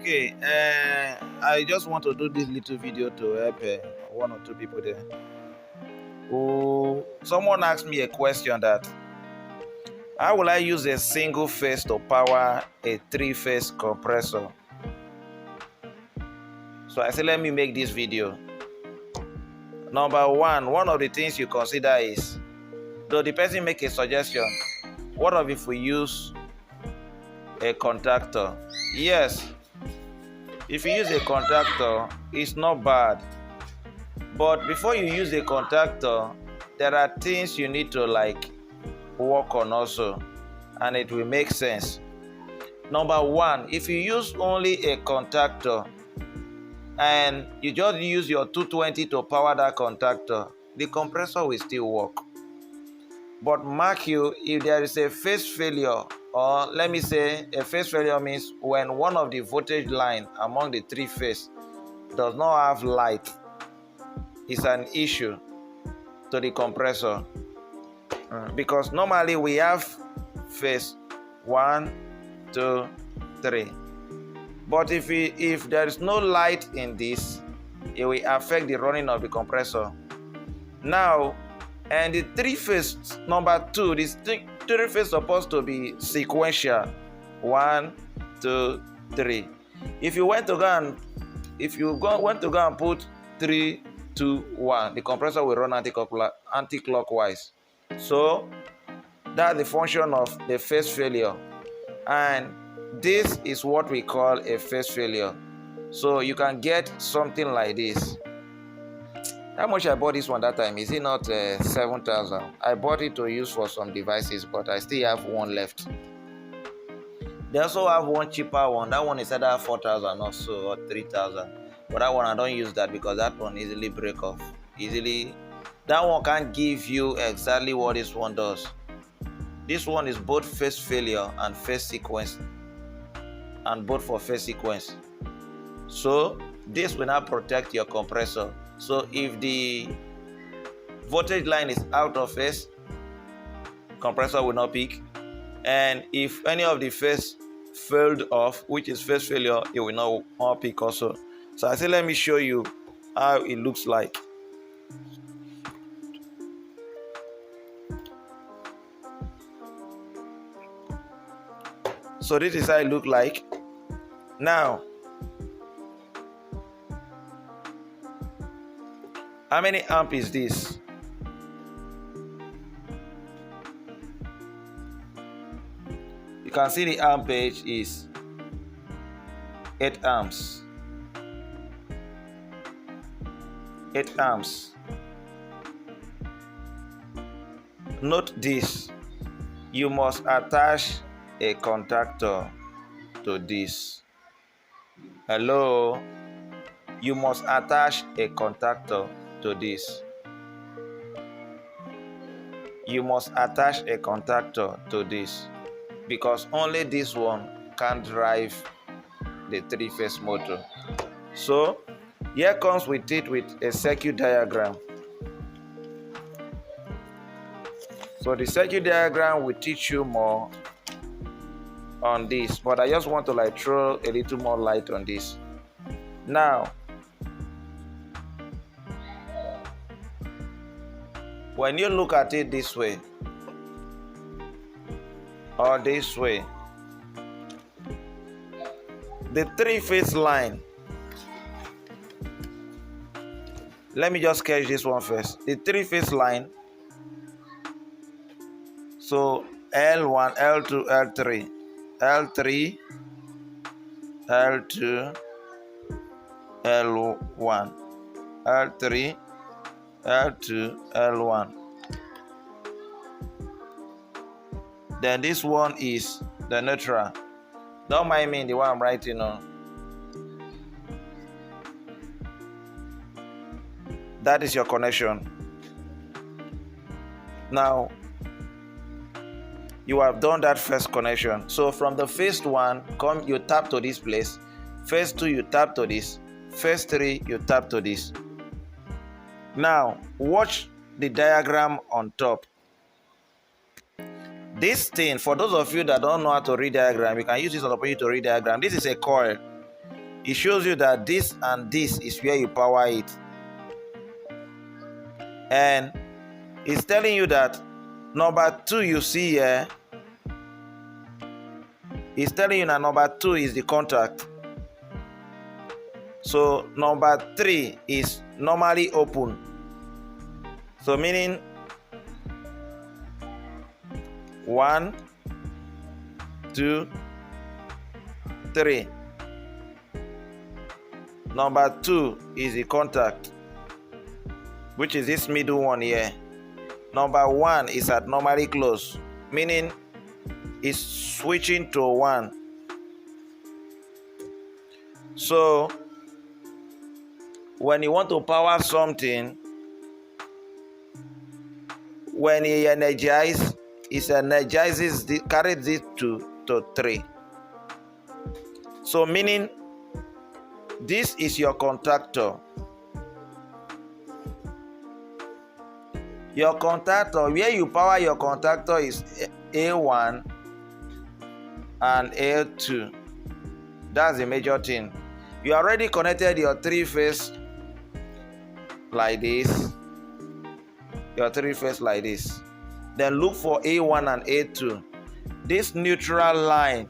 Okay, I just want to do this little video to help one or two people there. Someone asked me a question that how will I use a single phase to power a three-phase compressor? So I said, let me make this video. Number one of the things you consider is, though the person make a suggestion, what if we use a contactor? Yes, if you use a contactor, it's not bad. But before you use a contactor, there are things you need to work on also, and it will make sense. Number one, if you use only a contactor and you just use your 220 to power that contactor, the compressor will still work. But mark you, if there is a phase failure, or let me say a phase failure means when one of the voltage line among the three phase does not have light, it's an issue to the compressor. Because normally we have phase 1, 2, 3. But if there is no light in this, it will affect the running of the compressor. Now, and the three-phase number 2, this three-phase supposed to be sequential. 1, 2, 3. If you went to go and put 3, 2, 1, the compressor will run anti-clockwise. So that's the function of the phase failure, and this is what we call a phase failure. So you can get something like this. How much I bought this one that time? Is it not 7,000? I bought it to use for some devices, but I still have one left. They also have one cheaper one. That one is either 4,000 or so, or 3,000. But that one I don't use that because that one easily break off. That one can't give you exactly what this one does. This one is both phase failure and phase sequence, and both for phase sequence. So this will not protect your compressor. So if the voltage line is out of phase, compressor will not peak. And if any of the phase failed off, which is phase failure, it will not peak also. So I said, let me show you how it looks like. So this is how it look like. Now, how many amp is this? You can see the ampage is 8 amps. 8 amps. Note this, you must attach a contactor to this. Hello? You must attach a contactor to this. You must attach a contactor to this, because only this one can drive the three-phase motor. So here comes with it with a circuit diagram. So the circuit diagram will teach you more on this, but I just want to throw a little more light on this. Now, when you look at it this way or this way, the three-phase line, let me just sketch this one first. The three-phase line, so L1, L2, L3, L3, L2, L1, L3, L2, L1. Then this one is the neutral. Don't mind me, the one I'm writing on. That is your connection. Now, you have done that first connection. So from the phase 1, you tap to this place. Phase 2, you tap to this. Phase 3, you tap to this. Now, watch the diagram on top. This thing, for those of you that don't know how to read diagram, you can use this opportunity to read diagram. This is a coil. it shows you that this and this is where you power it. And it's telling you that number 2 you see here, it's telling you that number 2 is the contact. So number 3 is normally open. So meaning 1, 2, 3. Number 2 is the contact, which is this middle one here. Number 1 is at normally close, meaning it's switching to 1. So when you want to power something, when it energizes, carries it to 3. So meaning this is your contactor. Your contactor, where you power your contactor is A1 and A2. That's the major thing. You already connected your 3-phase like this. Your 3-phase like this. Then look for A1 and A2. This neutral line,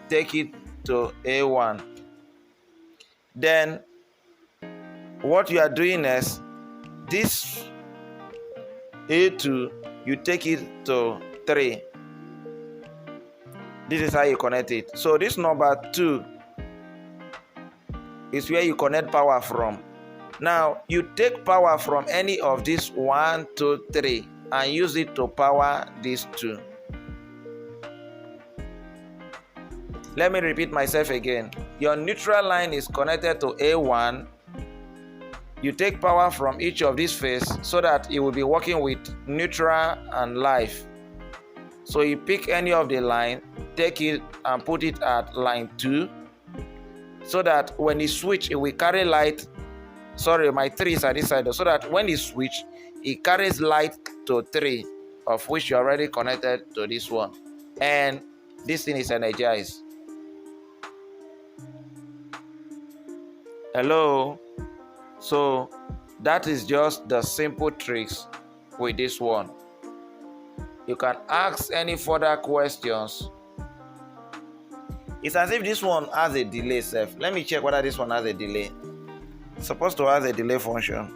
take it to A1. Then what you are doing is this A2, you take it to 3. This is how you connect it. So this number 2 is where you connect power from. Now you take power from any of these 1, 2, 3 and use it to power these 2. Let me repeat myself again. Your neutral line is connected to A1. You take power from each of these phases so that it will be working with neutral and live. So you pick any of the line, take it and put it at line 2, so that when you switch, it will carry light. Sorry, my 3 is at this side, so that when you switch, it carries light to 3, of which you already connected to this one. And this thing is energized. Hello? So that is just the simple tricks with this one. You can ask any further questions. It's as if this one has a delay, Seth. Let me check whether this one has a delay. It's supposed to have a delay function.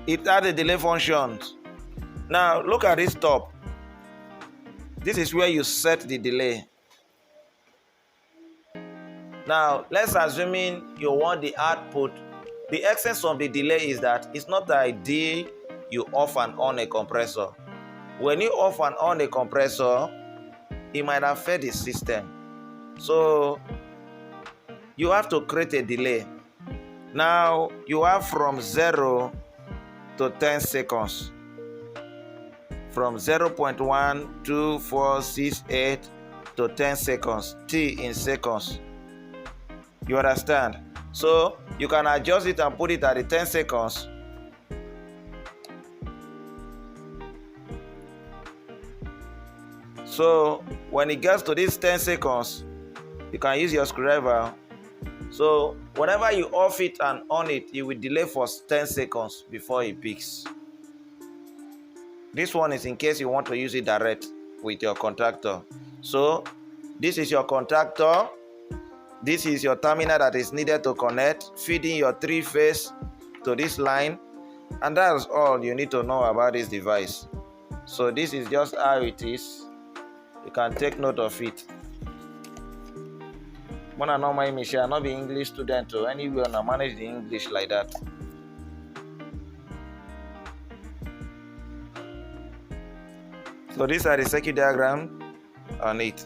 It has a delay function. Now look at this top. This is where you set the delay. Now let's assume you want the output. The essence of the delay is that it's not the idea you off and on a compressor. When you off and on a compressor, it might affect the system. So you have to create a delay. Now you have from 0 to 10 seconds. From 0.12468 to 10 seconds. T in seconds. You understand? So you can adjust it and put it at the 10 seconds. So when it gets to these 10 seconds, you can use your screwdriver. So whenever you off it and on it, it will delay for 10 seconds before it peaks. This one is in case you want to use it direct with your contactor. So this is your contactor. This is your terminal that is needed to connect, feeding your 3-phase to this line. And that's all you need to know about this device. So this is just how it is. You can take note of it. When I know my mission, I'm not be English student or anywhere I manage the English like that. So these are the circuit diagram on it.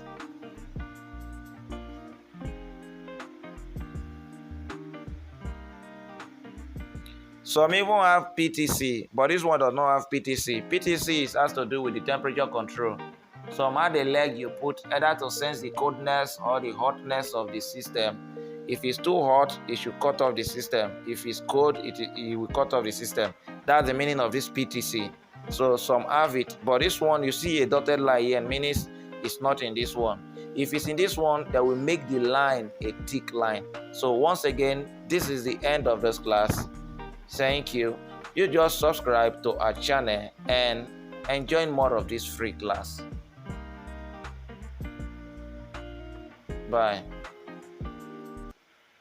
Some even have PTC, but this one does not have PTC. PTC has to do with the temperature control. Some have the leg you put either to sense the coldness or the hotness of the system. If it's too hot, it should cut off the system. If it's cold, it will cut off the system. That's the meaning of this PTC. So some have it, but this one, you see a dotted line here, means it's not in this one. If it's in this one, that will make the line a thick line. So once again, this is the end of this class. Thank you. You just subscribe to our channel and enjoy more of this free class. Bye.